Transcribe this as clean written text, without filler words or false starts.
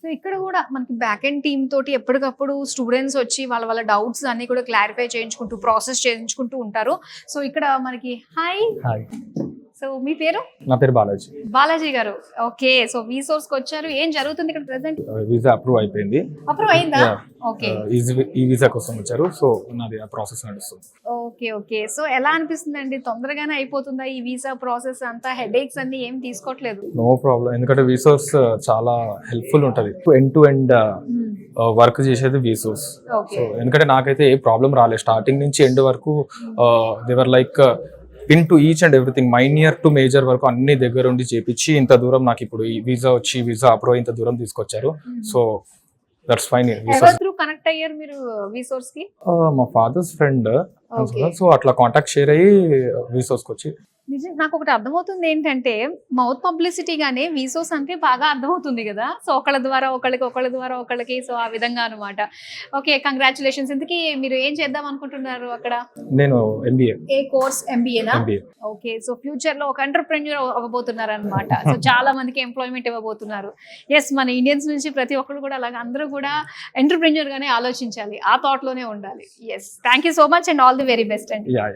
So ఇక్కడ కూడా మనకి బ్యాక్ ఎండ్ టీమ్ తోటి ఎప్పటికప్పుడు స్టూడెంట్స్ వచ్చి వాళ్ళ డౌట్స్ అన్ని కూడా క్లారిఫై చేయించుకుంటూ ప్రాసెస్ చేయించుకుంటూ ఉంటారు. సో ఇక్కడ మనకి హాయ్, హాయ్, సో మీ పేరు? నా పేరు బాలాజీ. బాలాజీ గారు, ఓకే. సో వీసోర్స్ కి వచ్చారు, ఏం జరుగుతుంది ఇక్కడ ప్రెసెంట్? వీసా అప్రూవ్ అయిపోయింది. అప్రూవ్ అయిందా? ఓకే. ఈ వీసా కోసం వచ్చారు, సో నాది ఆ ప్రాసెస్ నడుస్తుంది. Okay okay. సో ఎలా అనిపిస్తుంది అండి, తొందరగానే అయిపోతుందా ఈ వీసా ప్రాసెస్ అంతా? హెడేక్స్ అన్ని ఏం తీసుకోవట్లేదు? నో ప్రాబ్లం, ఎందుకంటే వీసోర్స్ చాలా హెల్ప్ఫుల్ ఉంటుంది. ఎండ్ టు ఎండ్ వర్క్ చేసేది వీసోర్స్. ఓకే. సో ఎందుకంటే నాకైతే ఏ ప్రాబ్లం రాలేదు, స్టార్టింగ్ నుంచి ఎండ్ వరకు they were like pin to each and everything, minor to major వరకు అన్ని దగ్గర ఉండి చేపించి ఇంత దూరం నాకు ఇప్పుడు ఈ వీసా వచ్చి వీసా అప్రూవ్ ఇంత దూరం తీసుకొచ్చారు. So that's fine. ఎవరు త్రూ కనెక్ట్ అయ్యారు మీరు వీసోర్స్ కి? మా ఫాదర్స్ ఫ్రెండ్, Okay. సో అట్లా కాంటాక్ట్ షేర్ అయ్యి వీసోర్స్కి వచ్చి. నిజం నాకు ఒకటి అర్థమవుతుంది ఏంటంటే, మౌత్ పబ్లిసిటీ గానే వీసోస్ అంటే బాగా అర్థమవుతుంది కదా. సో ఒకళ్ళ ద్వారా ఒకళ్ళకి సో ఆ విధంగా అనమాట. Okay, congratulations. ఇంతకీ మీరు ఏం చేద్దాం అనుకుంటున్నారు అక్కడ? నేను ఎంబీఏ. ఏ కోర్స్? ఎంబీఏనా? ఎంబీఏ. ఓకే. సో ఫ్యూచర్ లో ఒక ఎంటర్ప్రెన్యూర్ అవ్వబోతున్నారు అనమాట. సో చాలా మందికి ఎంప్లాయ్మెంట్ ఇవ్వబోతున్నారు. ఎస్, మన ఇండియన్స్ నుంచి ప్రతి ఒక్కరు కూడా అలాగే అందరూ కూడా ఎంటర్ప్రెన్యూర్ గానే ఆలోచించాలి, ఆ థాట్ లోనే ఉండాలి. Yes, thank you so much and all the very best అండి. యా.